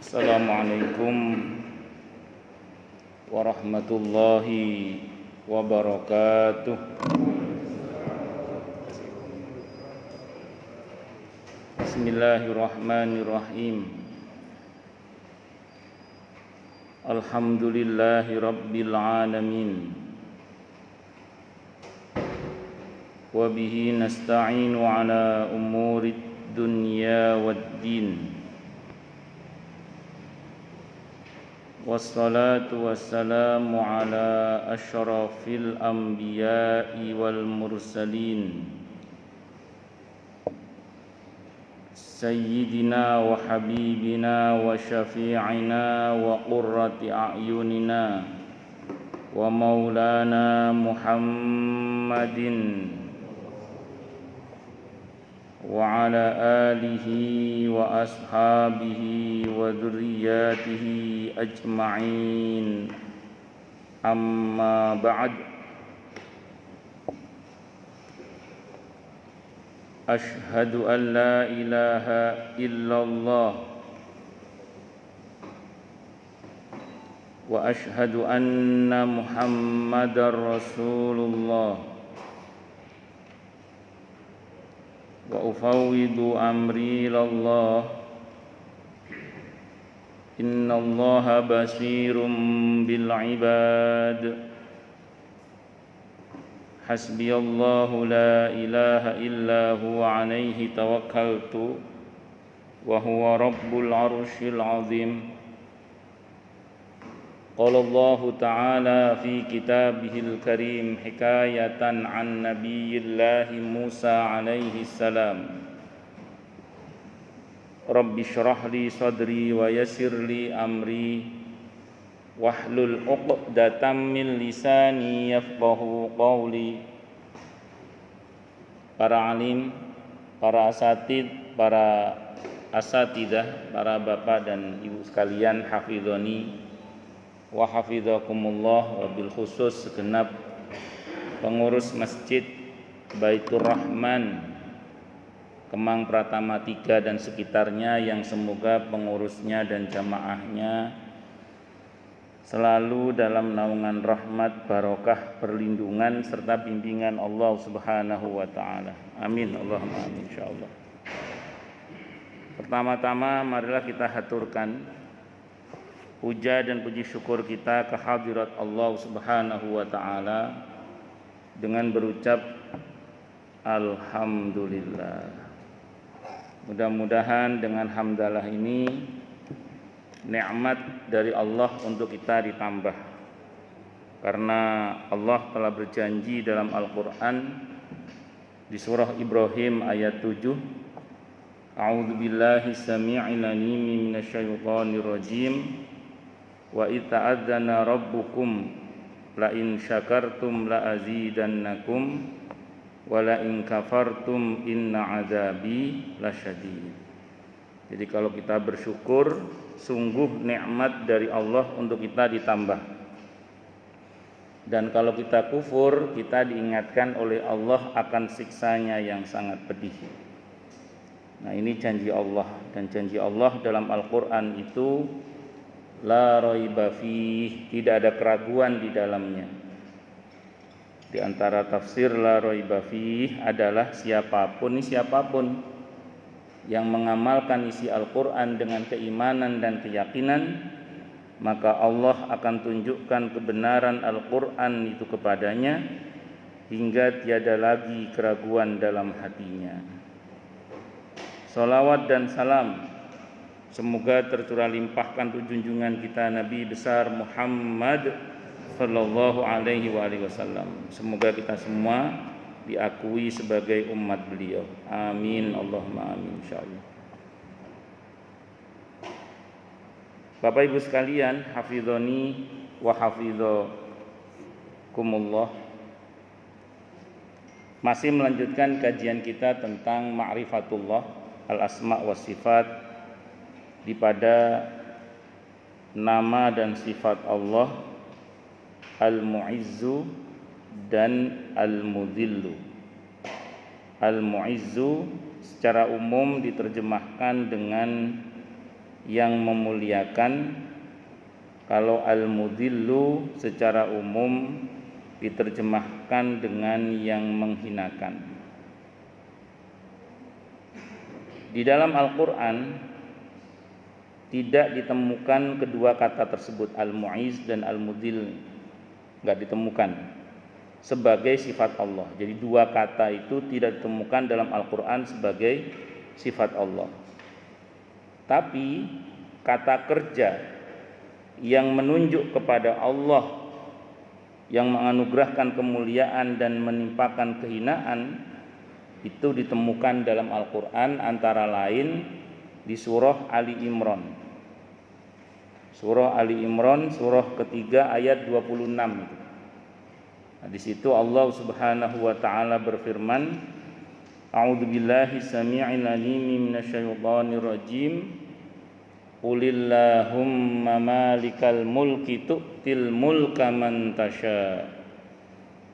Assalamualaikum warahmatullahi wabarakatuh. Bismillahirrahmanirrahim. Alhamdulillahi rabbil alamin. Wa bihi nasta'inu ala umurid dunya waddin. Wassalatu wassalamu ala asyrafil anbiya'i wal mursalin Sayyidina wa habibina wa syafi'ina wa qurrati a'yunina wa maulana Muhammadin wa ala alihi wa ashabihi wa dzurriyyatihi ajma'in. Amma ba'd. Ashhadu an la ilaha illallah wa ashhadu anna Muhammadar Rasulullah. Wa ufawwidu amri ilallah. Innallaha basirum bil ibad. Hasbiyallahu la ilaha illa huwa alaihi tawakkaltu wa huwa rabbul arsyil azim. Qala Allah ta'ala fi kitabihil karim hikayatan an nabiyyillahi Musa alaihi salam. Rabbi shrah li sadri wa yassir li amri wahlul 'uqdatam min lisani yafqahu qawli. Para alim, para asatid, para asatidah, para bapak dan ibu sekalian, hafizani wa hafizakumullah, wabil khusus segenap pengurus Masjid Baitur Rahman Kemang Pratama 3 dan sekitarnya, yang semoga pengurusnya dan jamaahnya selalu dalam naungan rahmat, barokah, perlindungan serta bimbingan Allah Subhanahu wa taala. Amin Allahumma amin insyaallah. Pertama-tama marilah kita haturkan puja dan puji syukur kita ke hadirat Allah Subhanahu wa taala dengan berucap alhamdulillah. Mudah-mudahan dengan hamdalah ini nikmat dari Allah untuk kita ditambah, karena Allah telah berjanji dalam Al-Qur'an di surah Ibrahim ayat 7, A'udzubillahi samii'il 'aliim minasyaitonir rajim. Wa ita'adzana rabbukum la in syakartum la azidannakum wa la in kafartum inna azabi lasyadid. Jadi kalau kita bersyukur, sungguh nikmat dari Allah untuk kita ditambah. Dan kalau kita kufur, kita diingatkan oleh Allah akan siksanya yang sangat pedih. Nah, ini janji Allah, dan janji Allah dalam Al-Qur'an itu la raiba fih, tidak ada keraguan di dalamnya. Di antara tafsir la raiba fih adalah siapapun yang mengamalkan isi Al-Qur'an dengan keimanan dan keyakinan, maka Allah akan tunjukkan kebenaran Al-Qur'an itu kepadanya hingga tiada lagi keraguan dalam hatinya. Salawat dan salam semoga tercurah limpahkan junjungan kita Nabi besar Muhammad sallallahu alaihi wasallam. Semoga kita semua diakui sebagai umat beliau. Amin Allahumma amin insyaallah. Bapak Ibu sekalian, hafizani wa hafizakumullah. Masih melanjutkan kajian kita tentang ma'rifatullah, al-asma wa sifat, di pada nama dan sifat Allah Al-Mu'izzu dan Al-Mudhillu. Al-Mu'izzu secara umum diterjemahkan dengan yang memuliakan. Kalau al-mudillu secara umum diterjemahkan dengan yang menghinakan. Di dalam Al-Quran tidak ditemukan kedua kata tersebut, al-mu'iz dan al-mudil, enggak ditemukan sebagai sifat Allah. Jadi dua kata itu tidak ditemukan dalam Al-Quran sebagai sifat Allah. Tapi kata kerja yang menunjuk kepada Allah yang menganugerahkan kemuliaan dan menimpakan kehinaan itu ditemukan dalam Al-Quran antara lain di surah Ali Imran. Surah Ali Imran, surah ketiga ayat 26. Nah, di situ Allah Subhanahu wa taala berfirman, A'udzubillahi samii'il 'aliim minasyaitonir rajim. Qulillahumma malikal mulki tu'til mulka man tasha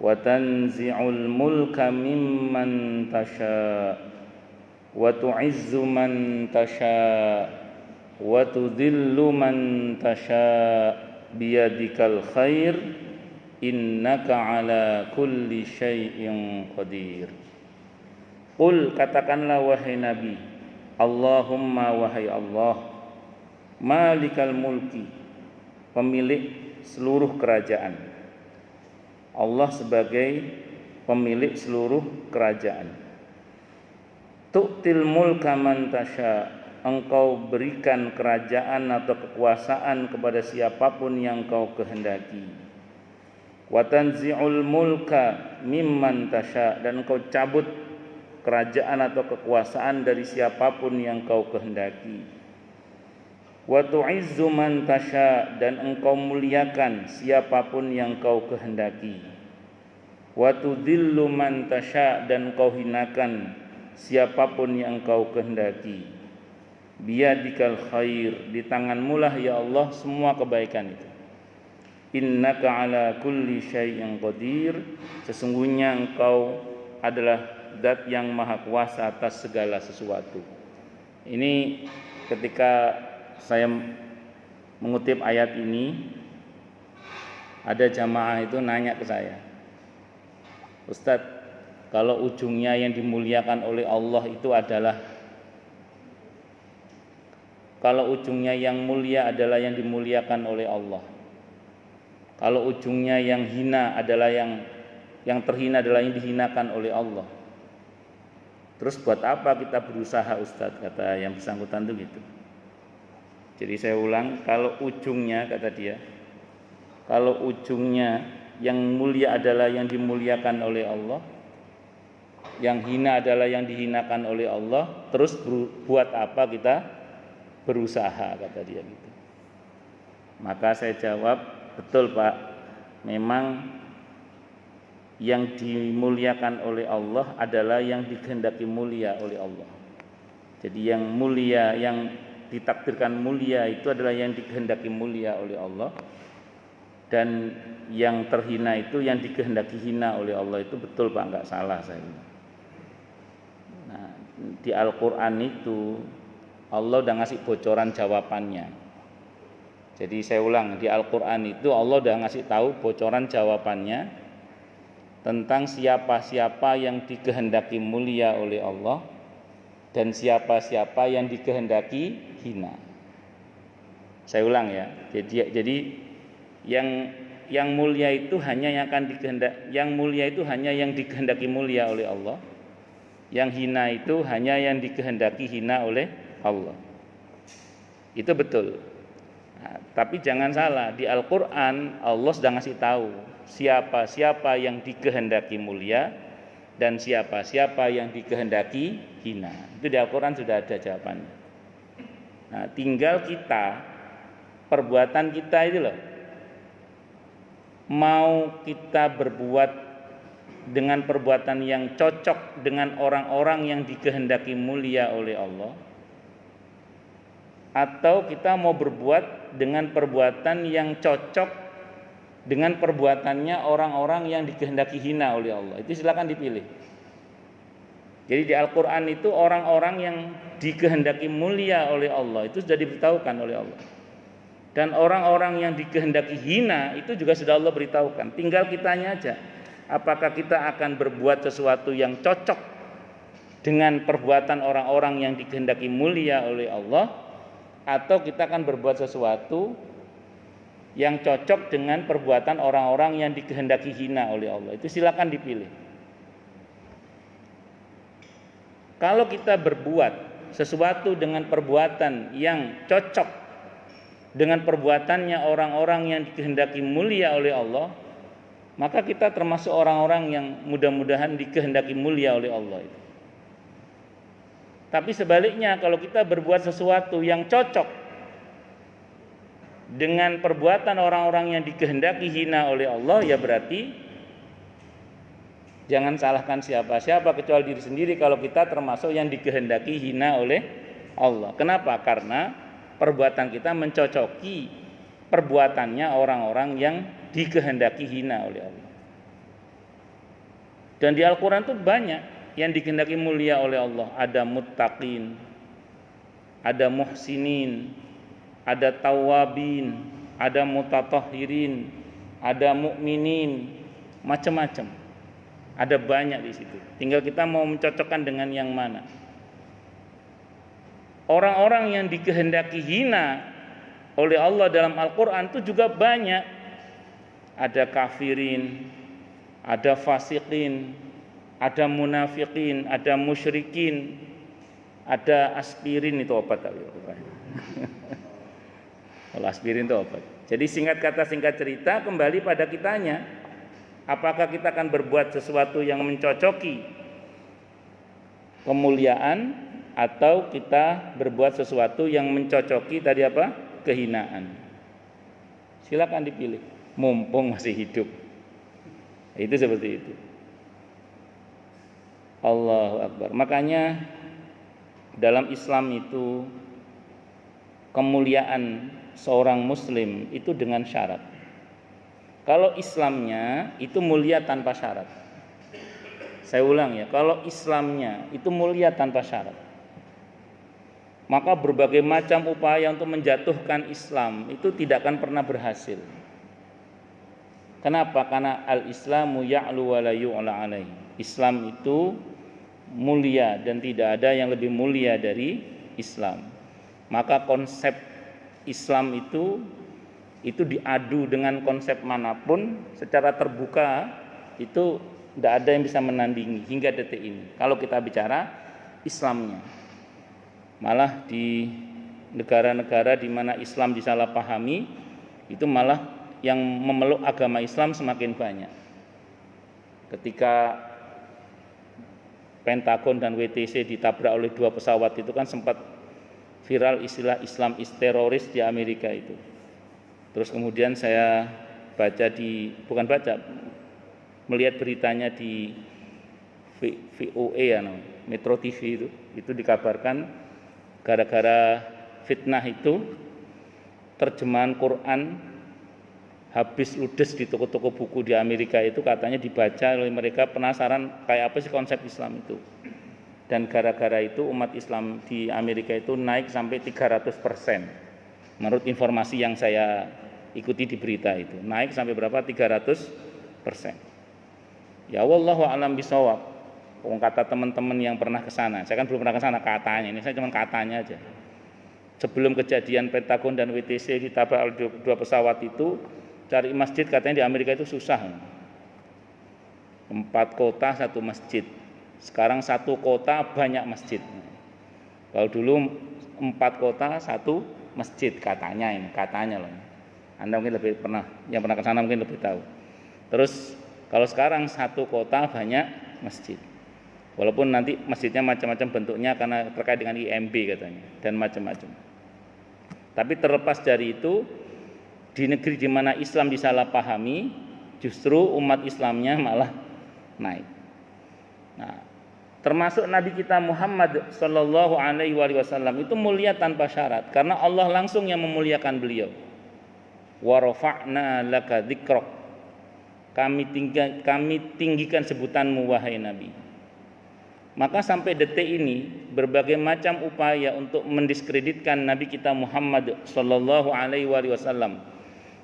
wa tanzi'ul mulka mimman tasha wa tu'izzu man tasha wa tudhillu man tasha biyadikal khair innaka ala kulli syai'in qadir. Qul, katakanlah wahai Nabi, Allahumma wahai Allah, malikal mulki, pemilik seluruh kerajaan. Allah sebagai pemilik seluruh kerajaan. Tu'til mulka man tasha, engkau berikan kerajaan atau kekuasaan kepada siapapun yang kau kehendaki. Wa tanzi'ul mulka mimman tasha, dan engkau cabut kerajaan atau kekuasaan dari siapapun yang kau kehendaki. Wa tu'izzu man tasha, dan engkau muliakan siapapun yang kau kehendaki. Wa tudhillu man tasha, dan engkau hinakan siapapun yang kau kehendaki. Biyadikal khair, di tanganmu lah ya Allah semua kebaikan itu. Innaka ala kulli syai'in qadir, sesungguhnya engkau adalah zat yang maha kuasa atas segala sesuatu. Ini ketika saya mengutip ayat ini, ada jamaah itu nanya ke saya, Ustadz, kalau ujungnya yang dimuliakan oleh Allah itu adalah, kalau ujungnya yang mulia adalah yang dimuliakan oleh Allah, kalau ujungnya yang hina adalah yang terhina adalah yang dihinakan oleh Allah, terus buat apa kita berusaha Ustadz, kata yang bersangkutan itu gitu. Jadi saya ulang, kalau ujungnya, kata dia, kalau ujungnya yang mulia adalah yang dimuliakan oleh Allah, yang hina adalah yang dihinakan oleh Allah, terus buat apa kita berusaha, kata dia gitu. Maka saya jawab, betul Pak, memang yang dimuliakan oleh Allah adalah yang dikehendaki mulia oleh Allah. Jadi yang mulia, yang ditakdirkan mulia itu adalah yang dikehendaki mulia oleh Allah, dan yang terhina itu yang dikehendaki hina oleh Allah. Itu betul Pak, enggak salah saya. Nah, di Al-Quran itu Allah udah ngasih bocoran jawabannya. Jadi saya ulang, di Al-Quran itu Allah udah ngasih tahu bocoran jawabannya tentang siapa-siapa yang dikehendaki mulia oleh Allah dan siapa-siapa yang dikehendaki hina. Saya ulang ya. Jadi yang mulia itu hanya yang akan dikehendaki mulia oleh Allah. Yang hina itu hanya yang dikehendaki hina oleh Allah. Itu betul. Nah, tapi jangan salah, di Al-Qur'an Allah sudah ngasih tahu siapa-siapa yang dikehendaki mulia dan siapa-siapa yang dikehendaki hina. Itu di Al-Quran sudah ada jawabannya. Nah, tinggal kita, perbuatan kita itu loh, mau kita berbuat dengan perbuatan yang cocok dengan orang-orang yang dikehendaki mulia oleh Allah, atau kita mau berbuat dengan perbuatan yang cocok dengan perbuatannya orang-orang yang dikehendaki hina oleh Allah. Itu silakan dipilih. Jadi di Al-Quran itu orang-orang yang dikehendaki mulia oleh Allah itu sudah diberitahukan oleh Allah. Dan orang-orang yang dikehendaki hina itu juga sudah Allah beritahukan. Tinggal kitanya aja, apakah kita akan berbuat sesuatu yang cocok dengan perbuatan orang-orang yang dikehendaki mulia oleh Allah, atau kita akan berbuat sesuatu yang cocok dengan perbuatan orang-orang yang dikehendaki hina oleh Allah. Itu silakan dipilih. Kalau kita berbuat sesuatu dengan perbuatan yang cocok dengan perbuatannya orang-orang yang dikehendaki mulia oleh Allah, maka kita termasuk orang-orang yang mudah-mudahan dikehendaki mulia oleh Allah itu. Tapi sebaliknya, kalau kita berbuat sesuatu yang cocok dengan perbuatan orang-orang yang dikehendaki hina oleh Allah, ya berarti jangan salahkan siapa-siapa kecuali diri sendiri kalau kita termasuk yang dikehendaki hina oleh Allah. Kenapa? Karena perbuatan kita mencocoki perbuatannya orang-orang yang dikehendaki hina oleh Allah. Dan di Al-Quran itu banyak yang dikehendaki mulia oleh Allah. Ada muttaqin, ada muhsinin, ada tawabin, ada mutatahhirin, ada mukminin, macam-macam. Ada banyak di situ. Tinggal kita mau mencocokkan dengan yang mana. Orang-orang yang dikehendaki hina oleh Allah dalam Al-Quran itu juga banyak. Ada kafirin, ada fasikin, ada munafikin, ada musyrikin, ada aspirin, itu obat tadi. Kalau aspirin itu obat. Jadi singkat kata singkat cerita, kembali pada kitanya. Apakah kita akan berbuat sesuatu yang mencocoki kemuliaan, atau kita berbuat sesuatu yang mencocoki tadi apa? Kehinaan. Silakan dipilih, mumpung masih hidup. Itu seperti itu. Allahu Akbar. Makanya dalam Islam itu kemuliaan seorang muslim itu dengan syarat. Kalau Islamnya itu mulia tanpa syarat. Saya ulang ya, kalau Islamnya itu mulia tanpa syarat, maka berbagai macam upaya untuk menjatuhkan Islam itu tidak akan pernah berhasil. Kenapa? Karena al-Islamu ya'lu wa la yu'la alaihi. Islam itu mulia dan tidak ada yang lebih mulia dari Islam. Maka konsep Islam itu diadu dengan konsep manapun secara terbuka, itu tidak ada yang bisa menandingi hingga detik ini. Kalau kita bicara Islamnya. Malah di negara-negara di mana Islam disalahpahami, itu malah yang memeluk agama Islam semakin banyak. Ketika Pentagon dan WTC ditabrak oleh 2 pesawat itu kan sempat viral istilah Islam is teroris di Amerika itu. Terus kemudian saya melihat beritanya di VOA Metro TV itu dikabarkan gara-gara fitnah itu terjemahan Quran habis ludes di toko-toko buku di Amerika itu, katanya dibaca oleh mereka, penasaran kayak apa sih konsep Islam itu. Dan gara-gara itu umat Islam di Amerika itu naik sampai 300%. Menurut informasi yang saya ikuti di berita itu, naik sampai berapa? 300%. Ya wallahu a'lam bishawab. Kata teman-teman yang pernah ke sana, saya kan belum pernah ke sana katanya, ini saya cuma katanya aja. Sebelum kejadian Pentagon dan WTC ditabrak oleh 2 pesawat itu, cari masjid katanya di Amerika itu susah. 4 kota 1 masjid. Sekarang 1 kota banyak masjid. Kalau dulu 4 kota 1 masjid katanya ini, katanya loh. Anda mungkin lebih yang pernah ke sana mungkin lebih tahu. Terus kalau sekarang 1 kota banyak masjid. Walaupun nanti masjidnya macam-macam bentuknya karena terkait dengan IMB katanya dan macam-macam. Tapi terlepas dari itu, di negeri di mana Islam disalahpahami, justru umat Islamnya malah naik. Nah, termasuk Nabi kita Muhammad sallallahu alaihi wasallam itu mulia tanpa syarat karena Allah langsung yang memuliakan beliau. Wa rafa'na laka dzikrak. Kami tinggikan sebutanmu wahai Nabi. Maka sampai detik ini berbagai macam upaya untuk mendiskreditkan Nabi kita Muhammad sallallahu alaihi wasallam,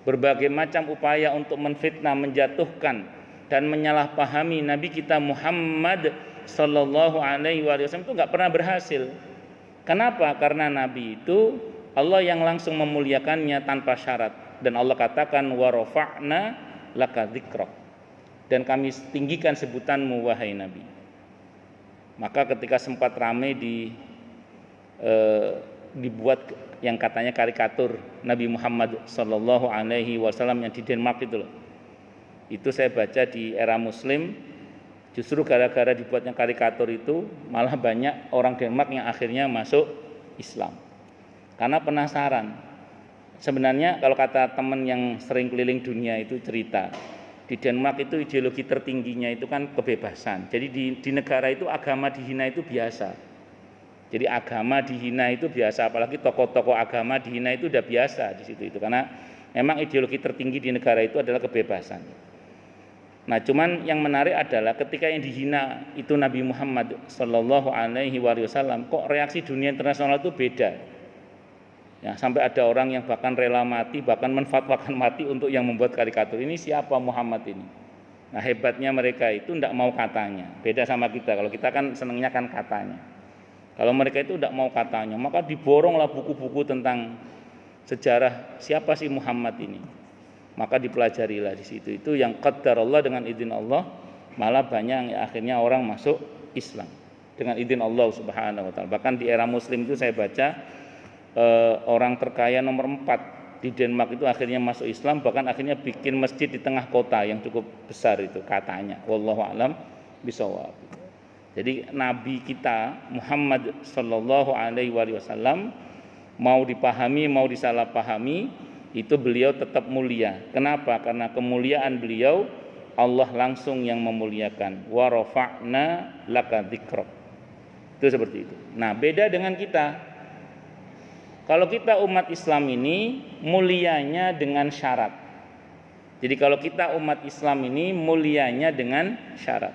berbagai macam upaya untuk menfitnah, menjatuhkan dan menyalahpahami Nabi kita Muhammad sallallahu alaihi wasallam itu nggak pernah berhasil. Kenapa? Karena Nabi itu Allah yang langsung memuliakannya tanpa syarat, dan Allah katakan wa rafa'na laka dzikrak, dan kami tinggikan sebutanmu wahai Nabi. Maka ketika sempat ramai dibuat yang katanya karikatur Nabi Muhammad sallallahu alaihi wasallam yang di Denmark itu loh. Itu saya baca di Era Muslim, justru gara-gara dibuatnya karikatur itu malah banyak orang Denmark yang akhirnya masuk Islam. Karena penasaran. Sebenarnya kalau kata teman yang sering keliling dunia itu cerita, di Denmark itu ideologi tertingginya itu kan kebebasan. Jadi di negara itu agama dihina itu biasa. Jadi agama dihina itu biasa, apalagi tokoh-tokoh agama dihina itu udah biasa di situ itu, karena memang ideologi tertinggi di negara itu adalah kebebasan. Nah, cuman yang menarik adalah ketika yang dihina itu Nabi Muhammad sallallahu alaihi wasallam, kok reaksi dunia internasional itu beda. Ya, sampai ada orang yang bahkan rela mati, bahkan menfatwakan mati untuk yang membuat karikatur ini. Siapa Muhammad ini? Nah, hebatnya mereka itu tidak mau katanya. Beda sama kita, kalau kita kan senangnya kan katanya. Kalau mereka itu tidak mau katanya, maka diboronglah buku-buku tentang sejarah siapa sih Muhammad ini. Maka dipelajarilah di situ. Itu yang qadarullah, dengan izin Allah, malah banyak yang akhirnya orang masuk Islam dengan izin Allah Subhanahu wa taala. Bahkan di Era Muslim itu saya baca orang terkaya nomor 4 di Denmark itu akhirnya masuk Islam, bahkan akhirnya bikin masjid di tengah kota yang cukup besar itu katanya. Wallahu a'lam bishawab. Jadi Nabi kita Muhammad sallallahu alaihi wasallam, mau dipahami mau disalahpahami, itu beliau tetap mulia. Kenapa? Karena kemuliaan beliau Allah langsung yang memuliakan. Wa rafa'na laka dzikrak. Itu seperti itu. Nah, beda dengan kita. Kalau kita umat Islam ini mulianya dengan syarat. Jadi kalau kita umat Islam ini mulianya dengan syarat.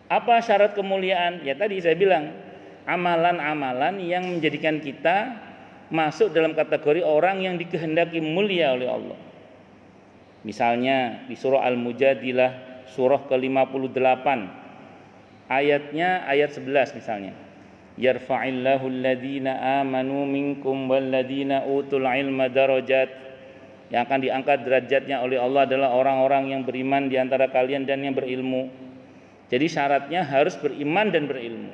Apa syarat kemuliaan? Ya tadi saya bilang, amalan-amalan yang menjadikan kita masuk dalam kategori orang yang dikehendaki mulia oleh Allah. Misalnya di surah Al-Mujadilah surah ke-58 ayatnya ayat 11 misalnya. Yarfa'illahu alladhina amanu minkum walladhina utul ilma darajat. Yang akan diangkat derajatnya oleh Allah adalah orang-orang yang beriman di antara kalian dan yang berilmu. Jadi syaratnya harus beriman dan berilmu.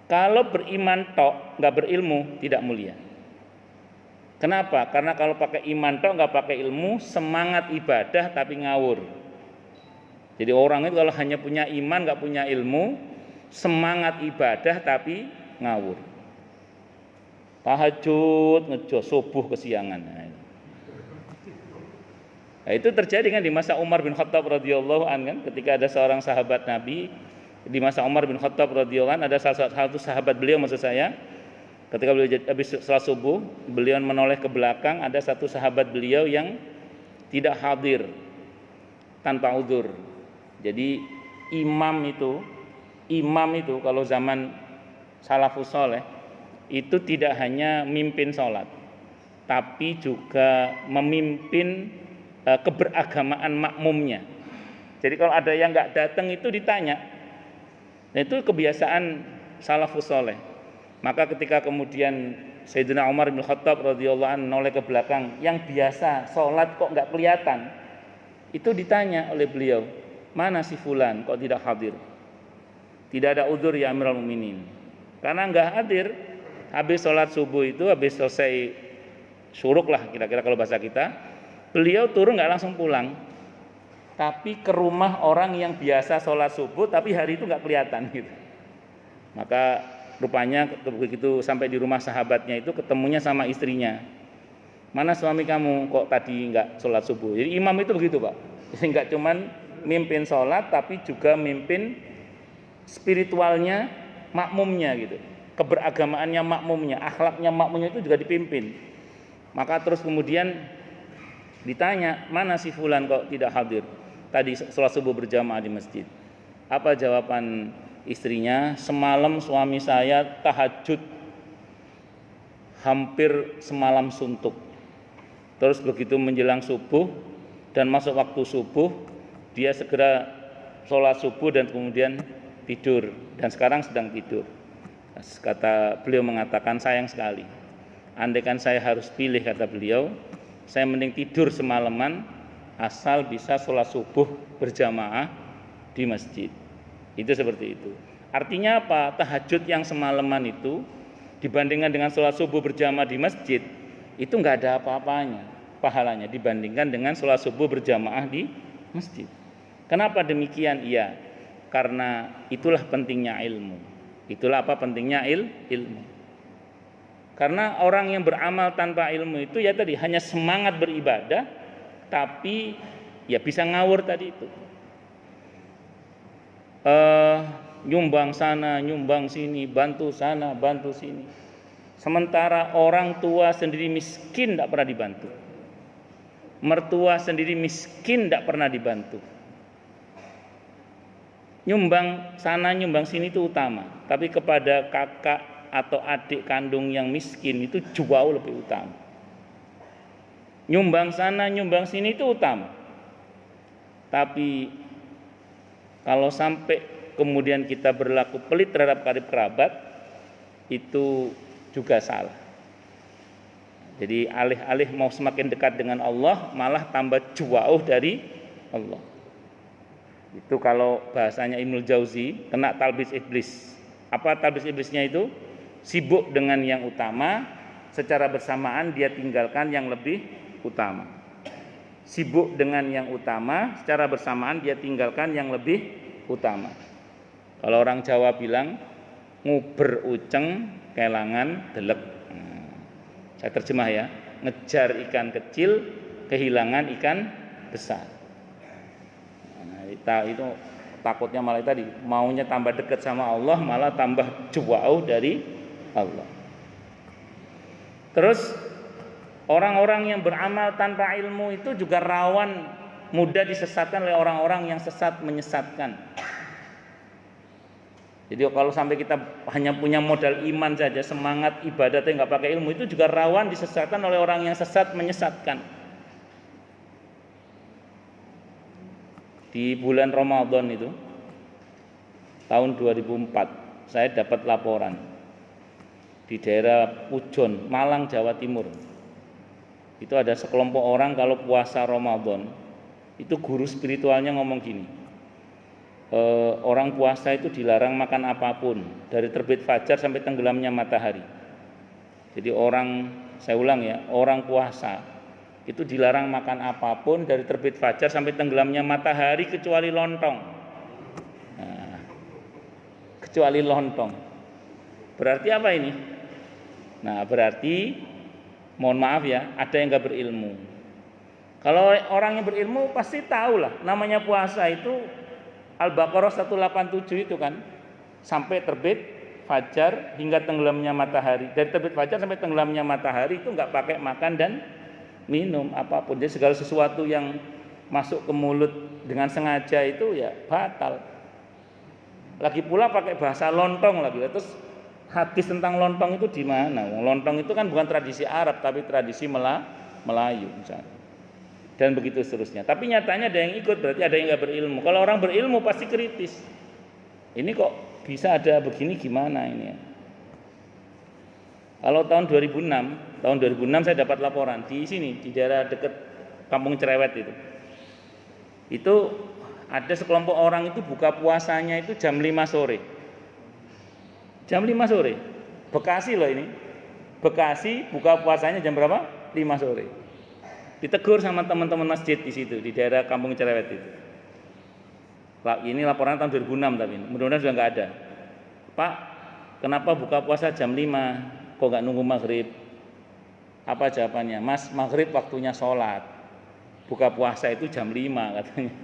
Kalau beriman tok nggak berilmu tidak mulia. Kenapa? Karena kalau pakai iman tok nggak pakai ilmu, semangat ibadah tapi ngawur. Jadi orang itu kalau hanya punya iman nggak punya ilmu, semangat ibadah tapi ngawur. Tahajud ngejo subuh kesiangan. Nah, itu terjadi kan di masa Umar bin Khattab radhiyallahu anhu kan, ketika ada seorang sahabat Nabi di masa Umar bin Khattab radhiyallahu anhu, ada salah satu sahabat beliau maksud saya, ketika beliau habis salat subuh, beliau menoleh ke belakang, ada satu sahabat beliau yang tidak hadir tanpa udzur. Jadi imam itu kalau zaman salafus saleh itu tidak hanya mimpin sholat, tapi juga memimpin keberagamaan makmumnya. Jadi kalau ada yang nggak datang itu ditanya. Nah, itu kebiasaan salafus saleh. Maka ketika kemudian Sayyidina Umar bin Khattab radhiyallahu anhu noleh ke belakang, yang biasa sholat kok nggak kelihatan, itu ditanya oleh beliau, mana si fulan kok tidak hadir? Tidak ada udzur ya Amirul Mukminin. Karena nggak hadir, habis sholat subuh itu, habis selesai syuruk lah kira-kira kalau bahasa kita, beliau turun nggak langsung pulang, tapi ke rumah orang yang biasa sholat subuh, tapi hari itu nggak kelihatan gitu. Maka rupanya begitu sampai di rumah sahabatnya itu ketemunya sama istrinya. Mana suami kamu kok tadi nggak sholat subuh? Jadi imam itu begitu Pak. Jadi nggak cuman mimpin sholat, tapi juga mimpin spiritualnya makmumnya gitu, keberagamaannya makmumnya, akhlaknya makmumnya itu juga dipimpin. Maka terus kemudian ditanya, mana si fulan kok tidak hadir tadi sholat subuh berjamaah di masjid? Apa jawaban istrinya? Semalam suami saya tahajud hampir semalam suntuk. Terus begitu menjelang subuh dan masuk waktu subuh, dia segera sholat subuh dan kemudian tidur, dan sekarang sedang tidur. Kata beliau mengatakan, sayang sekali, andaikan saya harus pilih, kata beliau, saya mending tidur semalaman asal bisa sholat subuh berjamaah di masjid. Itu seperti itu. Artinya apa? Tahajud yang semalaman itu dibandingkan dengan sholat subuh berjamaah di masjid, itu nggak ada apa-apanya pahalanya dibandingkan dengan sholat subuh berjamaah di masjid. Kenapa demikian? Iya, karena itulah pentingnya ilmu. Itulah apa pentingnya ilmu. Karena orang yang beramal tanpa ilmu itu ya tadi hanya semangat beribadah, tapi ya bisa ngawur tadi itu. Nyumbang sana, nyumbang sini, bantu sana, bantu sini. Sementara orang tua sendiri miskin tidak pernah dibantu. Mertua sendiri miskin tidak pernah dibantu. Nyumbang sana, nyumbang sini itu utama, tapi kepada kakak atau adik kandung yang miskin itu jauh lebih utama. Nyumbang sana, nyumbang sini itu utama. Tapi kalau sampai kemudian kita berlaku pelit terhadap karib kerabat, itu juga salah. Jadi alih-alih mau semakin dekat dengan Allah, malah tambah jauh dari Allah. Itu kalau bahasanya Ibnul Jauzi, kena talbis iblis. Apa talbis iblisnya itu? Sibuk dengan yang utama, secara bersamaan dia tinggalkan yang lebih utama. Sibuk dengan yang utama, secara bersamaan dia tinggalkan yang lebih utama. Kalau orang Jawa bilang, nguber uceng kelangan delek. Saya terjemah ya, ngejar ikan kecil, kehilangan ikan besar. Itu takutnya malah tadi maunya tambah dekat sama Allah, malah tambah jauh dari Allah. Terus orang-orang yang beramal tanpa ilmu itu juga rawan mudah disesatkan oleh orang-orang yang sesat menyesatkan. Jadi kalau sampai kita hanya punya modal iman saja, semangat ibadah tapi nggak pakai ilmu, itu juga rawan disesatkan oleh orang yang sesat menyesatkan. Di bulan Ramadan itu tahun 2004 saya dapat laporan di daerah Pujon, Malang, Jawa Timur. Itu ada sekelompok orang kalau puasa Ramadan itu guru spiritualnya ngomong gini, orang puasa itu dilarang makan apapun dari terbit fajar sampai tenggelamnya matahari. Jadi saya ulang ya, orang puasa itu dilarang makan apapun dari terbit fajar sampai tenggelamnya matahari kecuali lontong. Nah, kecuali lontong. Berarti apa ini? Nah, berarti mohon maaf ya, ada yang nggak berilmu. Kalau orang yang berilmu pasti tahu lah, namanya puasa itu Al-Baqarah 187 itu kan, sampai terbit fajar hingga tenggelamnya matahari. Dari terbit fajar sampai tenggelamnya matahari itu nggak pakai makan dan minum apapun. Jadi segala sesuatu yang masuk ke mulut dengan sengaja itu ya batal. Lagi pula pakai bahasa lontong lagi. Terus hadis tentang lontong itu di mana? Lontong itu kan bukan tradisi Arab tapi tradisi Melayu misalnya. Dan begitu seterusnya. Tapi nyatanya ada yang ikut, berarti ada yang nggak berilmu. Kalau orang berilmu pasti kritis. Ini kok bisa ada begini, gimana ini ya? Kalau tahun 2006 saya dapat laporan di sini, di daerah dekat Kampung Cerewet itu. Itu ada sekelompok orang itu buka puasanya itu jam 5 sore. Jam 5 sore. Bekasi loh ini. Bekasi buka puasanya jam berapa? 5 sore. Ditegur sama teman-teman masjid di situ, di daerah Kampung Cerewet itu. Ini laporan tahun 2006 tapi mudah-mudahan sudah nggak ada. Pak, kenapa buka puasa jam 5? Kok nggak nunggu maghrib? Apa jawabannya? Mas, maghrib waktunya sholat, buka puasa itu jam 5 katanya.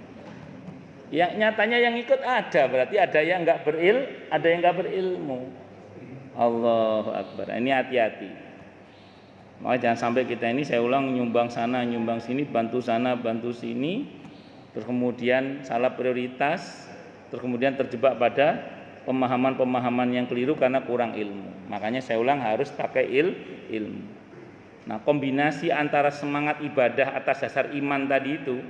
Yang nyatanya yang ikut ada, berarti ada yang nggak ada yang nggak berilmu. Allahu Akbar. Ini hati-hati. Makanya jangan sampai kita ini, saya ulang, nyumbang sana, nyumbang sini, bantu sana, bantu sini, terus kemudian salah prioritas, terus kemudian terjebak pada pemahaman-pemahaman yang keliru karena kurang ilmu. Makanya saya ulang, harus pakai ilmu. Nah, kombinasi antara semangat ibadah atas dasar iman tadi itu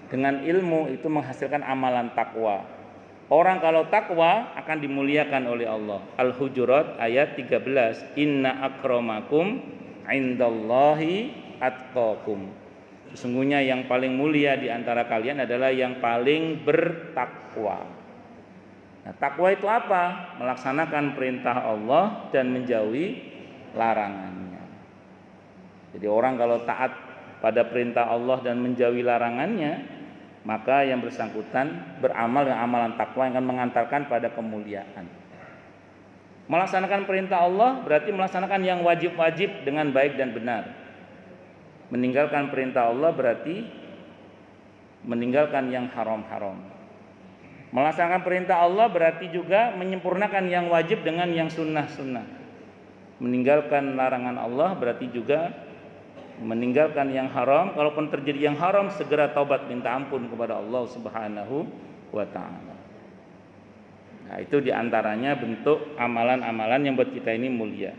dengan ilmu itu menghasilkan amalan takwa. Orang kalau takwa akan dimuliakan oleh Allah. Al-Hujurat ayat 13. Inna akramakum indallahi atqakum. Sesungguhnya yang paling mulia di antara kalian adalah yang paling bertakwa. Nah, takwa itu apa? Melaksanakan perintah Allah dan menjauhi larangannya. Jadi orang kalau taat pada perintah Allah dan menjauhi larangannya, maka yang bersangkutan beramal dengan amalan takwa yang akan mengantarkan pada kemuliaan. Melaksanakan perintah Allah berarti melaksanakan yang wajib-wajib dengan baik dan benar. Meninggalkan perintah Allah berarti meninggalkan yang haram-haram. Melaksanakan perintah Allah berarti juga menyempurnakan yang wajib dengan yang sunnah-sunnah. Meninggalkan larangan Allah berarti juga meninggalkan yang haram. Kalaupun terjadi yang haram, segera taubat minta ampun kepada Allah Subhanahu wa ta'ala. Nah, itu diantaranya bentuk amalan-amalan yang buat kita ini mulia.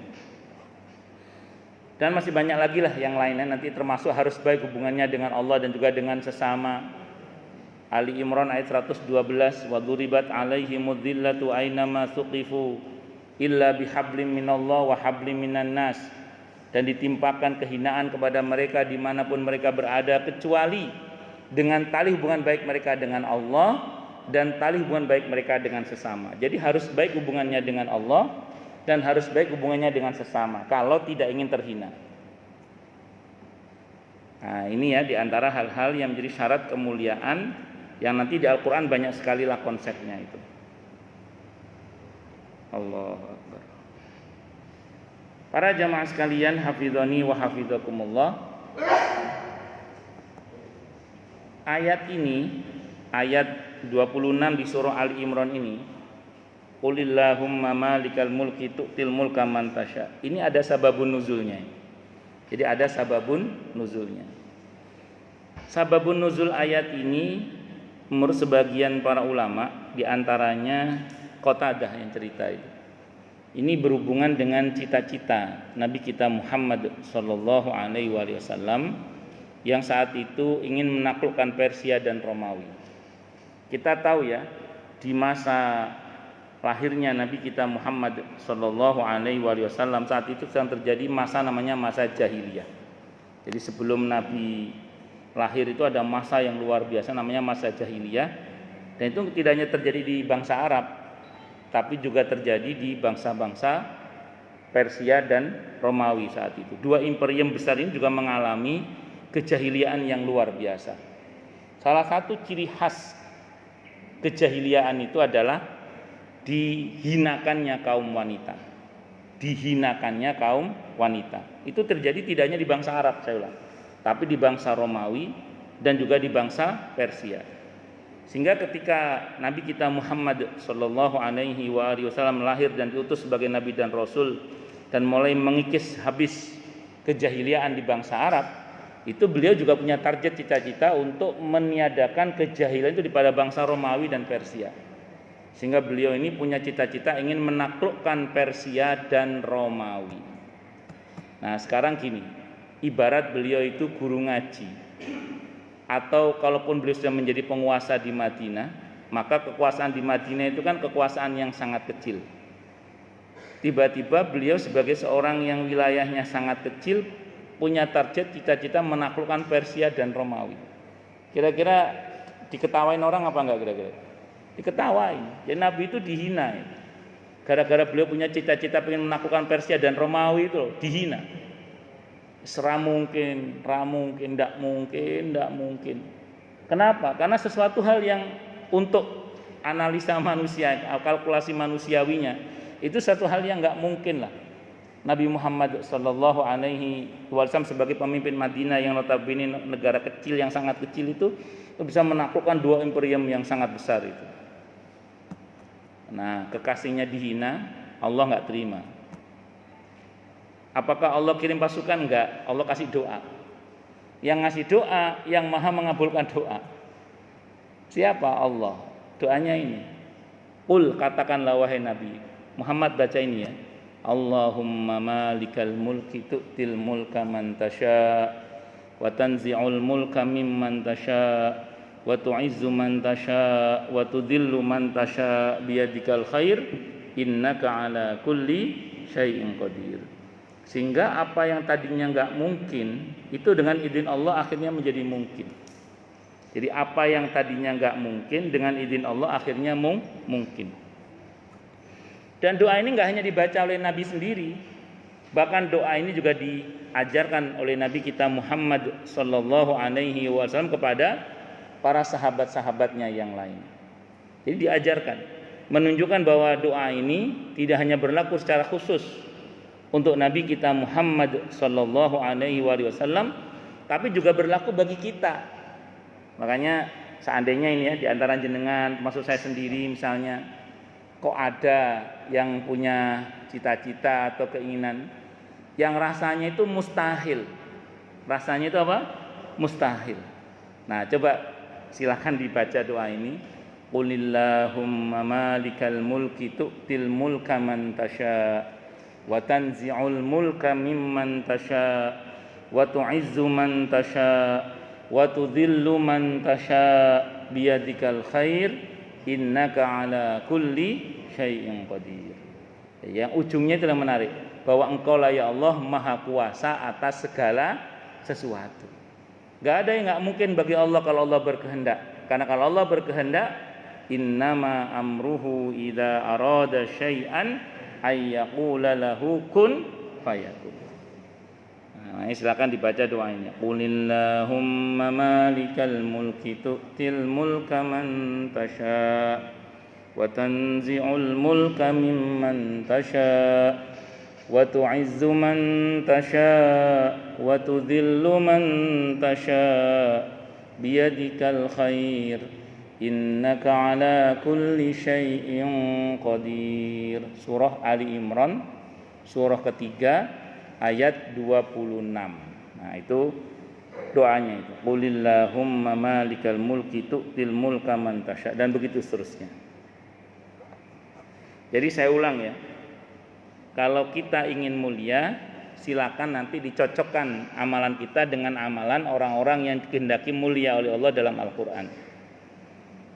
Dan masih banyak lagi lah yang lainnya, nanti termasuk harus baik hubungannya dengan Allah dan juga dengan sesama. Ali Imran ayat 112, wa duribat alaihimud dhillatu ainama suqifu illa bihablim minallah wa hablim minan nas. Dan ditimpakan kehinaan kepada mereka dimanapun mereka berada, kecuali dengan tali hubungan baik mereka dengan Allah dan tali hubungan baik mereka dengan sesama. Jadi harus baik hubungannya dengan Allah dan harus baik hubungannya dengan sesama kalau tidak ingin terhina. Nah, ini ya diantara hal-hal yang menjadi syarat kemuliaan yang nanti di Al-Quran banyak sekali lah konsepnya itu. Allahu Akbar. Para jamaah sekalian, hafidhani wa hafidhakumullah. Ayat ini, ayat 26 di surah Ali Imran ini, Qulillahumma malikal mulki tu'til mulka man tasya. Ini ada sababun nuzulnya. Jadi ada sababun nuzulnya. Sababun nuzul ayat ini menurut sebagian para ulama, diantaranya Qatadah yang cerita itu. Ini berhubungan dengan cita-cita Nabi kita Muhammad sallallahu alaihi wasallam yang saat itu ingin menaklukkan Persia dan Romawi. Kita tahu ya, di masa lahirnya Nabi kita Muhammad sallallahu alaihi wasallam saat itu sedang terjadi masa namanya masa jahiliyah. Jadi sebelum Nabi lahir itu ada masa yang luar biasa namanya masa jahiliyah, dan itu tidak hanya terjadi di bangsa Arab tapi juga terjadi di bangsa-bangsa Persia dan Romawi saat itu. Dua imperium besar ini juga mengalami kejahiliaan yang luar biasa. Salah satu ciri khas kejahiliaan itu adalah dihinakannya kaum wanita. Dihinakannya kaum wanita. Itu terjadi tidak hanya di bangsa Arab, saya ulang, tapi di bangsa Romawi dan juga di bangsa Persia. Sehingga ketika Nabi kita Muhammad sallallahu alaihi wasallam lahir dan diutus sebagai nabi dan rasul dan mulai mengikis habis kejahiliaan di bangsa Arab, itu beliau juga punya target cita-cita untuk meniadakan kejahilian itu pada bangsa Romawi dan Persia. Sehingga beliau ini punya cita-cita ingin menaklukkan Persia dan Romawi. Nah, sekarang gini, ibarat beliau itu guru ngaji, atau kalaupun beliau sudah menjadi penguasa di Madinah, maka kekuasaan di Madinah itu kan kekuasaan yang sangat kecil. Tiba-tiba beliau sebagai seorang yang wilayahnya sangat kecil punya target cita-cita menaklukkan Persia dan Romawi. Kira-kira diketawain orang apa enggak kira-kira? Diketawain. Jadi Nabi itu dihina. Gara-gara beliau punya cita-cita ingin menaklukkan Persia dan Romawi itu loh, dihina. Mungkin, tidak mungkin. Kenapa? Karena sesuatu hal yang untuk analisa manusia, kalkulasi manusiawinya, itu satu hal yang nggak mungkin lah. Nabi Muhammad sallallahu alaihi wasallam sebagai pemimpin Madinah yang notabene negara kecil yang sangat kecil itu bisa menaklukkan dua imperium yang sangat besar itu. Nah, kekasihnya dihina, Allah nggak terima. Apakah Allah kirim pasukan? Enggak, Allah kasih doa. Yang ngasih doa, yang maha mengabulkan doa. Siapa? Allah. Doanya ini, Qul, katakanlah wahai Nabi Muhammad, baca ini ya. Allahumma malikal mulki tu'til mulka man tasha wa tanzi'ul mulka mimman tasha wa tu'izzu man tasha wa tudhillu man tasha biyadikal khair innaka ala kulli syai'in qadir. Sehingga apa yang tadinya enggak mungkin itu dengan izin Allah akhirnya menjadi mungkin. Jadi apa yang tadinya enggak mungkin dengan izin Allah akhirnya mungkin. Dan doa ini enggak hanya dibaca oleh Nabi sendiri, bahkan doa ini juga diajarkan oleh Nabi kita Muhammad sallallahu alaihi wasallam kepada para sahabat-sahabatnya yang lain. Jadi diajarkan, menunjukkan bahwa doa ini tidak hanya berlaku secara khusus untuk Nabi kita Muhammad sallallahu alaihi wasallam, tapi juga berlaku bagi kita. Makanya seandainya ini ya, di antara jenengan, maksud saya sendiri misalnya, kok ada yang punya cita-cita atau keinginan yang rasanya itu mustahil. Rasanya itu apa? Mustahil. Nah, coba silakan dibaca doa ini. Qulillahumma malikal mulki tu'til mulka man tasha wa tanzi'ul mulka mimman tasha wa tu'izzu man tasha wa tudhillu man tasha biyadikal khair innaka ala kulli syai'in qadir. Yang ujungnya itu yang menarik, bahwa engkau lah ya Allah maha kuasa atas segala sesuatu. Gak ada yang gak mungkin bagi Allah kalau Allah berkehendak. Karena kalau Allah berkehendak, innama amruhu idza arada syai'an ayyaqula lahu kun fayakun. Nah, ini silakan dibaca doa ini. Qulillahumma malikal mulki tu'til mulka man tasha wa tanzi'ul mulka mimman tasha wa tu'izzu man tasha wa tudhillu man tasha biyadikal khair innaka ala kulli syai'in qadir. Surah Ali Imran, surah ketiga ayat 26. Nah, itu doanya itu. Qulillahumma malikal mulki tu'til mulka man tasha, dan begitu seterusnya. Jadi saya ulang ya. Kalau kita ingin mulia, silakan nanti dicocokkan amalan kita dengan amalan orang-orang yang dikehendaki mulia oleh Allah dalam Al-Qur'an.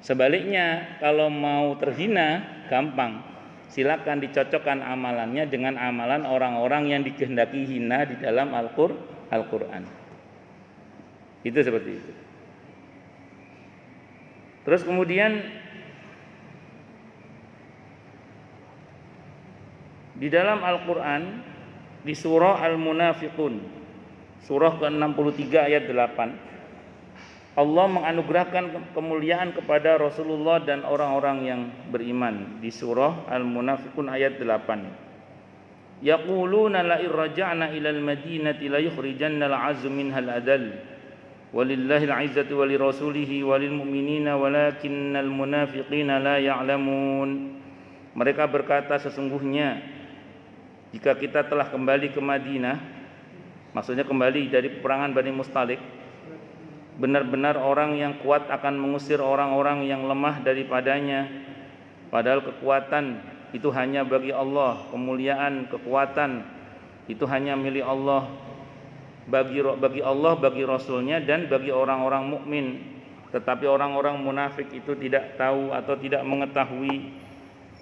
Sebaliknya, kalau mau terhina, gampang. Silakan dicocokkan amalannya dengan amalan orang-orang yang dikehendaki hina di dalam Al-Qur'an. Itu seperti itu. Terus kemudian di dalam Al-Qur'an di surah Al-Munafiqun, surah ke-63 ayat 8, Allah menganugerahkan kemuliaan kepada Rasulullah dan orang-orang yang beriman di surah Al-Munafiqun ayat 8. Yaquluna la irja'na ilal madinati la yukhrijanna al-'azmu minhal adall walillahil 'izzatu wa lirasulihi walil mu'minina walakinnal munafiqina la ya'lamun. Mereka berkata, sesungguhnya jika kita telah kembali ke Madinah, maksudnya kembali dari peperangan Bani Mustalik, benar-benar orang yang kuat akan mengusir orang-orang yang lemah daripadanya. Padahal kekuatan itu hanya bagi Allah, kemuliaan, kekuatan itu hanya milik Allah, bagi Allah, bagi Rasulnya, dan bagi orang-orang mukmin. Tetapi orang-orang munafik itu tidak tahu atau tidak mengetahui.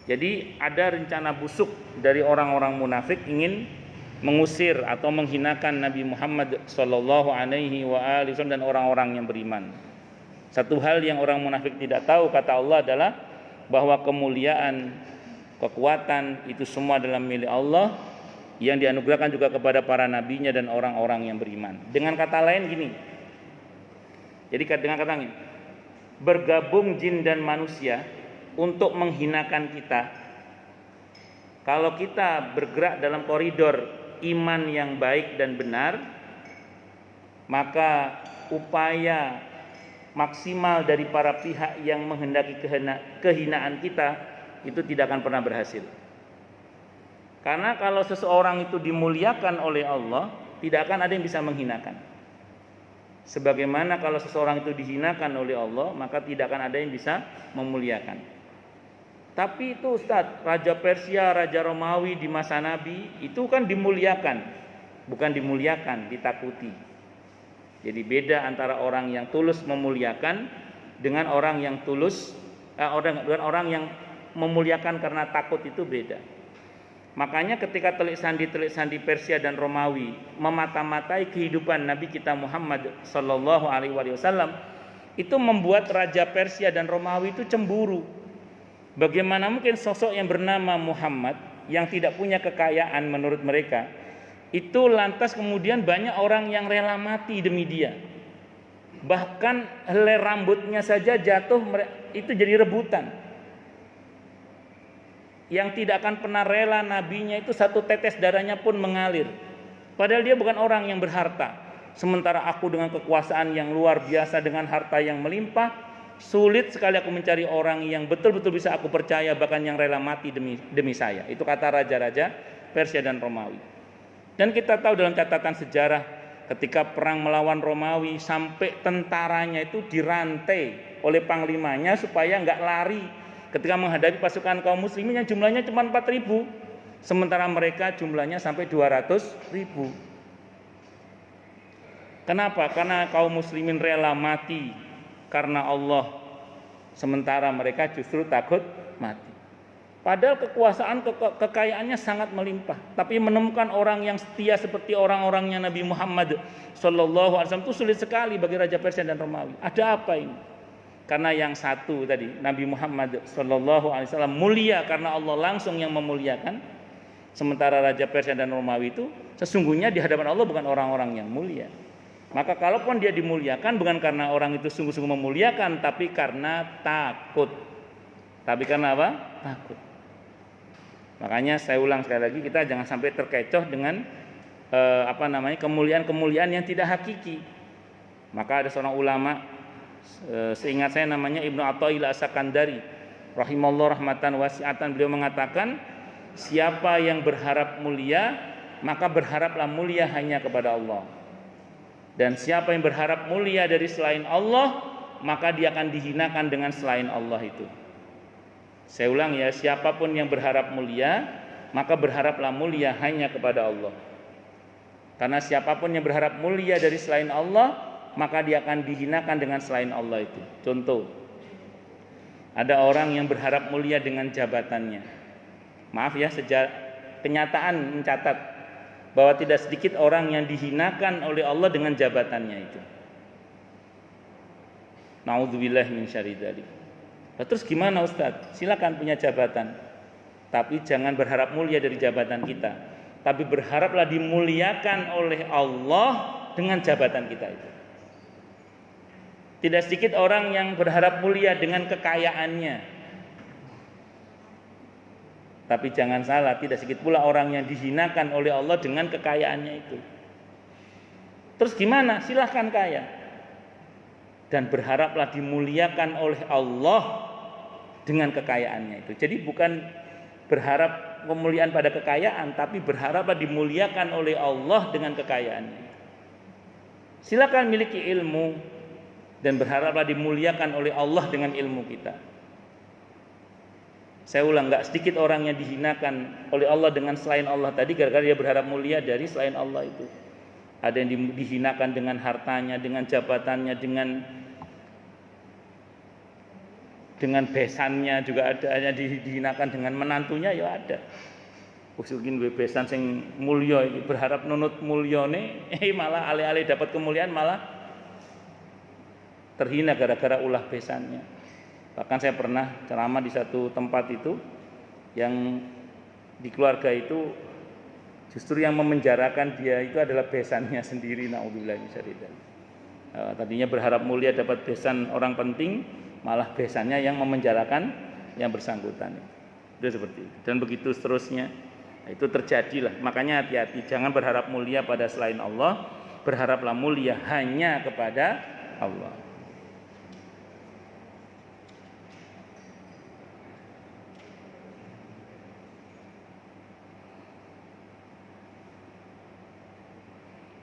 Jadi ada rencana busuk dari orang-orang munafik ingin mengusir atau menghinakan Nabi Muhammad sallallahu alaihi wasallam dan orang-orang yang beriman. Satu hal yang orang munafik tidak tahu, kata Allah, adalah bahwa kemuliaan, kekuatan itu semua adalah milik Allah yang dianugerahkan juga kepada para nabinya dan orang-orang yang beriman. Dengan kata lain gini. Jadi dengan kata ini, bergabung jin dan manusia untuk menghinakan kita. Kalau kita bergerak dalam koridor iman yang baik dan benar, maka upaya maksimal dari para pihak yang menghendaki kehinaan kita itu tidak akan pernah berhasil. Karena kalau seseorang itu dimuliakan oleh Allah, tidak akan ada yang bisa menghinakan. Sebagaimana kalau seseorang itu dihinakan oleh Allah, maka tidak akan ada yang bisa memuliakan. Tapi itu Ustadz, Raja Persia, Raja Romawi di masa Nabi itu kan dimuliakan, bukan dimuliakan, ditakuti. Jadi beda antara orang yang tulus memuliakan dengan orang yang tulus, dengan orang yang memuliakan karena takut, itu beda. Makanya ketika telik sandi Persia dan Romawi memata-matai kehidupan Nabi kita Muhammad sallallahu alaihi wasallam, itu membuat Raja Persia dan Romawi itu cemburu. Bagaimana mungkin sosok yang bernama Muhammad yang tidak punya kekayaan menurut mereka itu lantas kemudian banyak orang yang rela mati demi dia. Bahkan helai rambutnya saja jatuh itu jadi rebutan. Yang tidak akan pernah rela nabinya itu satu tetes darahnya pun mengalir. Padahal dia bukan orang yang berharta. Sementara aku dengan kekuasaan yang luar biasa, dengan harta yang melimpah, sulit sekali aku mencari orang yang betul-betul bisa aku percaya, bahkan yang rela mati demi saya. Itu kata raja-raja Persia dan Romawi. Dan kita tahu dalam catatan sejarah ketika perang melawan Romawi, sampai tentaranya itu dirantai oleh panglimanya supaya nggak lari ketika menghadapi pasukan kaum muslimin yang jumlahnya cuma 4.000, sementara mereka jumlahnya sampai 200.000. Kenapa? Karena kaum muslimin rela mati karena Allah, sementara mereka justru takut mati. Padahal kekuasaan, kekayaannya sangat melimpah, tapi menemukan orang yang setia seperti orang-orangnya Nabi Muhammad sallallahu alaihi wasallam itu sulit sekali bagi Raja Persia dan Romawi. Ada apa ini? Karena yang satu tadi, Nabi Muhammad sallallahu alaihi wasallam mulia karena Allah langsung yang memuliakan, sementara Raja Persia dan Romawi itu sesungguhnya di hadapan Allah bukan orang-orang yang mulia. Maka kalaupun dia dimuliakan bukan karena orang itu sungguh-sungguh memuliakan, tapi karena takut. Tapi karena apa? Takut. Makanya saya ulang sekali lagi, kita jangan sampai terkecoh dengan kemuliaan-kemuliaan yang tidak hakiki. Maka ada seorang ulama, seingat saya namanya Ibnu Athaillah As-Sakandari rahimallahu rahmatan wasi'atan, beliau mengatakan, siapa yang berharap mulia maka berharaplah mulia hanya kepada Allah, dan siapa yang berharap mulia dari selain Allah maka dia akan dihinakan dengan selain Allah itu. Saya ulang ya, siapapun yang berharap mulia maka berharaplah mulia hanya kepada Allah, karena siapapun yang berharap mulia dari selain Allah maka dia akan dihinakan dengan selain Allah itu. Contoh, ada orang yang berharap mulia dengan jabatannya. Maaf ya, kenyataan mencatat bahwa tidak sedikit orang yang dihinakan oleh Allah dengan jabatannya itu. Na'udzubillah min syarri dzalik. Terus gimana Ustaz? Silakan punya jabatan, tapi jangan berharap mulia dari jabatan kita, tapi berharaplah dimuliakan oleh Allah dengan jabatan kita itu. Tidak sedikit orang yang berharap mulia dengan kekayaannya. Tapi jangan salah, tidak sedikit pula orang yang dihinakan oleh Allah dengan kekayaannya itu. Terus gimana? Silahkan kaya. Dan berharaplah dimuliakan oleh Allah dengan kekayaannya itu. Jadi bukan berharap kemuliaan pada kekayaan, tapi berharaplah dimuliakan oleh Allah dengan kekayaannya. Silakan miliki ilmu dan berharaplah dimuliakan oleh Allah dengan ilmu kita. Saya ulang, gak sedikit orang yang dihinakan oleh Allah dengan selain Allah tadi gara-gara dia berharap mulia dari selain Allah itu. Ada yang dihinakan dengan hartanya, dengan jabatannya, dengan besannya juga ada. Yang dihinakan dengan menantunya ya ada. Usulkin besan sing mulya iki berharap nunut mulyane, malah alih-alih dapat kemuliaan malah terhina gara-gara ulah besannya. Bahkan saya pernah ceramah di satu tempat itu, yang di keluarga itu justru yang memenjarakan dia itu adalah besannya sendiri. Naudzubillah min syarri dzalik. Tadinya berharap mulia dapat besan orang penting, malah besannya yang memenjarakan yang bersangkutan. Itu seperti itu. Dan begitu seterusnya. Itu terjadilah. Makanya hati-hati, jangan berharap mulia pada selain Allah, berharaplah mulia hanya kepada Allah.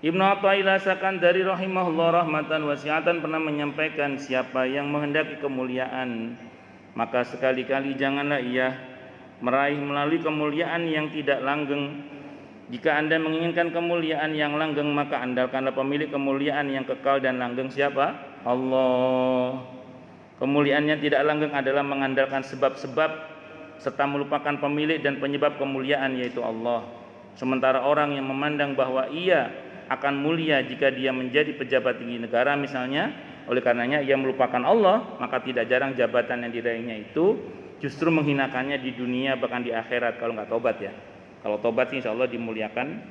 Ibnu Athaillah Sakandari rahimahullah rahmatan wasi'atan pernah menyampaikan, siapa yang menghendaki kemuliaan maka sekali-kali janganlah ia meraih melalui kemuliaan yang tidak langgeng. Jika Anda menginginkan kemuliaan yang langgeng, maka andalkanlah pemilik kemuliaan yang kekal dan langgeng. Siapa? Allah. Kemuliaan yang tidak langgeng adalah mengandalkan sebab-sebab serta melupakan pemilik dan penyebab kemuliaan, yaitu Allah. Sementara orang yang memandang bahwa ia akan mulia jika dia menjadi pejabat tinggi negara misalnya, oleh karenanya ia melupakan Allah, maka tidak jarang jabatan yang diraihnya itu justru menghinakannya di dunia bahkan di akhirat kalau nggak tobat ya. Kalau tobat insya Allah dimuliakan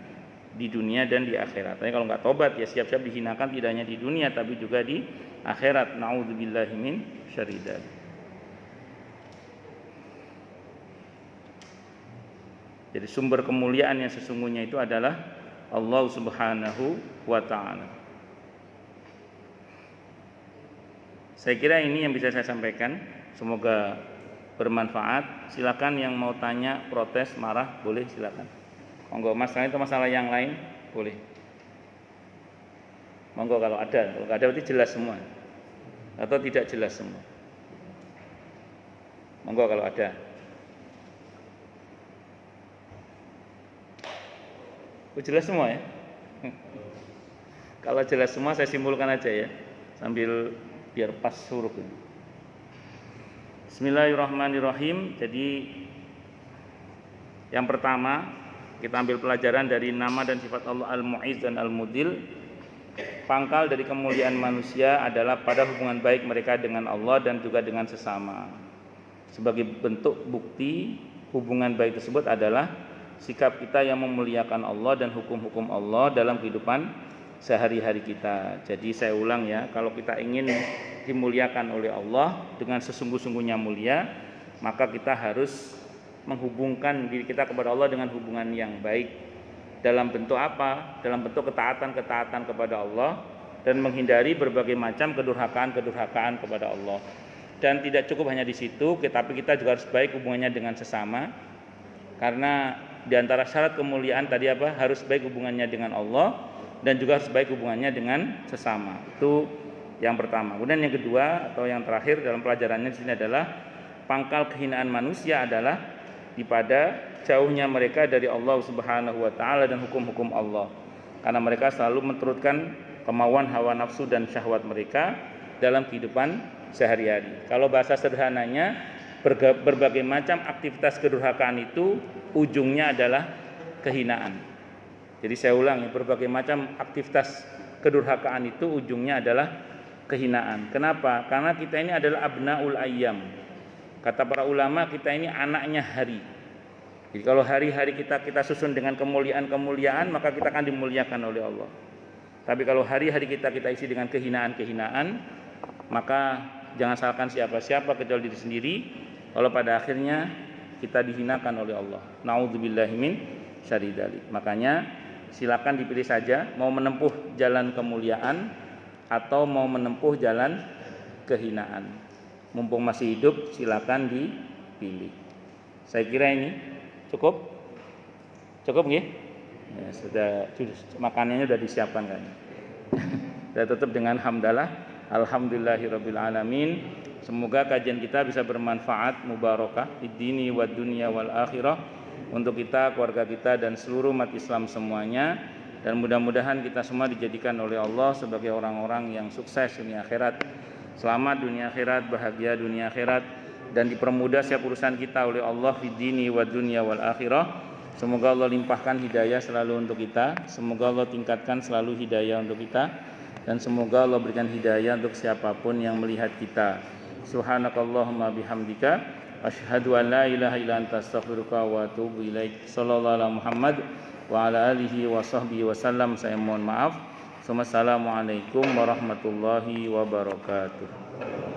di dunia dan di akhirat. Tapi kalau nggak tobat ya siap-siap dihinakan tidak hanya di dunia tapi juga di akhirat. Na'udzubillahi min syarri dzalik. Jadi sumber kemuliaan yang sesungguhnya itu adalah Allah Subhanahu wa ta'ala. Saya kira ini yang bisa saya sampaikan. Semoga bermanfaat. Silakan yang mau tanya, protes, marah, boleh silakan. Monggo, masalah itu masalah yang lain, boleh. Monggo kalau ada berarti jelas semua. Atau tidak jelas semua. Monggo kalau ada. Jelas semua ya. Kalau jelas semua saya simpulkan aja ya, sambil biar pas huruf ini. Bismillahirrahmanirrahim. Jadi yang pertama kita ambil pelajaran dari nama dan sifat Allah Al-Mu'izz dan Al-Mudil. Pangkal dari kemuliaan manusia adalah pada hubungan baik mereka dengan Allah dan juga dengan sesama. Sebagai bentuk bukti hubungan baik tersebut adalah sikap kita yang memuliakan Allah dan hukum-hukum Allah dalam kehidupan sehari-hari kita. Jadi saya ulang ya, kalau kita ingin dimuliakan oleh Allah dengan sesungguh-sungguhnya mulia, maka kita harus menghubungkan diri kita kepada Allah dengan hubungan yang baik. Dalam bentuk apa? Dalam bentuk ketaatan-ketaatan kepada Allah dan menghindari berbagai macam kedurhakaan-kedurhakaan kepada Allah. Dan tidak cukup hanya di situ, tapi kita juga harus baik hubungannya dengan sesama. Karena di antara syarat kemuliaan tadi apa? Harus baik hubungannya dengan Allah dan juga harus baik hubungannya dengan sesama. Itu yang pertama. Kemudian yang kedua atau yang terakhir dalam pelajarannya di sini adalah pangkal kehinaan manusia adalah pada jauhnya mereka dari Allah Subhanahu wa taala dan hukum-hukum Allah. Karena mereka selalu menurutkan kemauan hawa nafsu dan syahwat mereka dalam kehidupan sehari-hari. Kalau bahasa sederhananya, berbagai macam aktivitas kedurhakaan itu ujungnya adalah kehinaan. Jadi saya ulang ya, berbagai macam aktivitas kedurhakaan itu ujungnya adalah kehinaan. Kenapa? Karena kita ini adalah abnaul ayyam. Kata para ulama, kita ini anaknya hari. Jadi kalau hari-hari kita susun dengan kemuliaan-kemuliaan, maka kita akan dimuliakan oleh Allah. Tapi kalau hari-hari kita isi dengan kehinaan-kehinaan, maka jangan salahkan siapa-siapa kecuali diri sendiri. Kalau pada akhirnya kita dihinakan oleh Allah. Na'udzubillahi min syarri dzalik. Makanya silakan dipilih saja mau menempuh jalan kemuliaan atau mau menempuh jalan kehinaan. Mumpung masih hidup silakan dipilih. Saya kira ini cukup nggih? Ya, sudah makanannya sudah disiapkan kan. Saya tutup dengan hamdalah. Alhamdulillahirabbil alamin. Semoga kajian kita bisa bermanfaat, mubarakah fid dini wad dunya wal akhirah untuk kita, keluarga kita dan seluruh umat Islam semuanya, dan mudah-mudahan kita semua dijadikan oleh Allah sebagai orang-orang yang sukses dunia akhirat. Selamat dunia akhirat, bahagia dunia akhirat, dan dipermudah setiap urusan kita oleh Allah fid dini wad dunya wal akhirah. Semoga Allah limpahkan hidayah selalu untuk kita, semoga Allah tingkatkan selalu hidayah untuk kita, dan semoga Allah berikan hidayah untuk siapapun yang melihat kita. Subhanakallahumma bihamdika asyhadu an la ilaha illa anta astaghfiruka wa atubu ilaik. Sallallahu alaihi Muhammad wa ala alihi wa sahbihi wasallam. Saya mohon maaf. Assalamualaikum warahmatullahi wabarakatuh.